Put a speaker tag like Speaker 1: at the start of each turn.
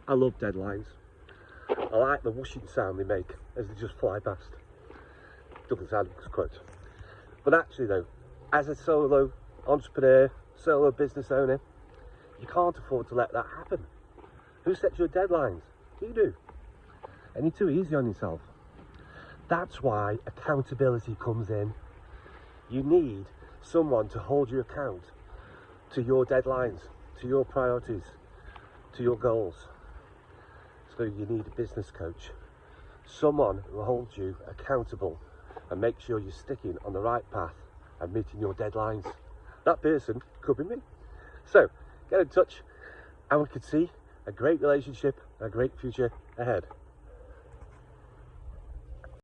Speaker 1: I love deadlines. I like the whooshing sound they make as they just fly past. Doesn't sound like a quote. But actually though, as a solo entrepreneur, solo business owner, you can't afford to let that happen. Who sets your deadlines? You do. And you're too easy on yourself. That's why accountability comes in. You need someone to hold you account to your deadlines, to your priorities, to your goals. So you need a business coach, someone who holds you accountable and makes sure you're sticking on the right path and meeting your deadlines. That person could be me. So get in touch and we could see a great relationship and a great future ahead.